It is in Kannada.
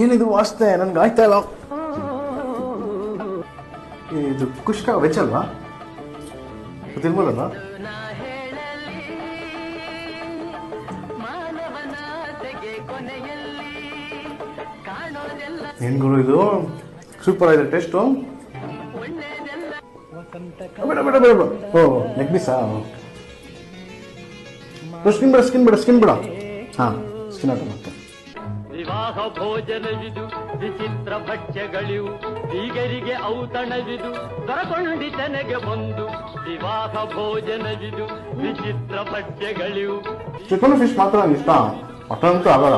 ಏನಿದು ವಾಸನೆ ನನ್ಗೆ ಆಯ್ತಾ ಇಲ್ಲ. ಇದು ಕುಷ್ಕ ವೆಜ್ ಅಲ್ವಾ? ತಿನ್ಬೋದಲ್ಲ? ಏನ್ ಗುರು ಇದು ಸೂಪರ್ ಆಗಿದೆ ಟೇಸ್ಟು. ಬೇಡ ಬೇಡ ಬೇಡ ಓ ಲೆಗ್ ಪೀಸಾ? ಸ್ಕಿನ್ ಬೇಡ ಹಾ ಸ್ಕಿನ್ ಆಟ ಮತ್ತೆ. ವಿವಾಹ ಭೋಜನವಿದು ವಿಚಿತ್ರ ಭಕ್ಷ್ಯಗಳಿವು ಬೀಗರಿಗೆ ಔತಣವಿದು ದೊರಕೊಂಡಿತನೆಗೆ ಒಂದು ವಿವಾಹ ಭೋಜನವಿದು ವಿಚಿತ್ರ ಭಕ್ಷ್ಯಗಳಿವು. ಚಿಕನ್ ಫಿಶ್ ಮಾತ್ರ ನಂಗೆ ಇಷ್ಟ, ಮಟನ್ ಅಂತೂ ಆಗಲ್ಲ.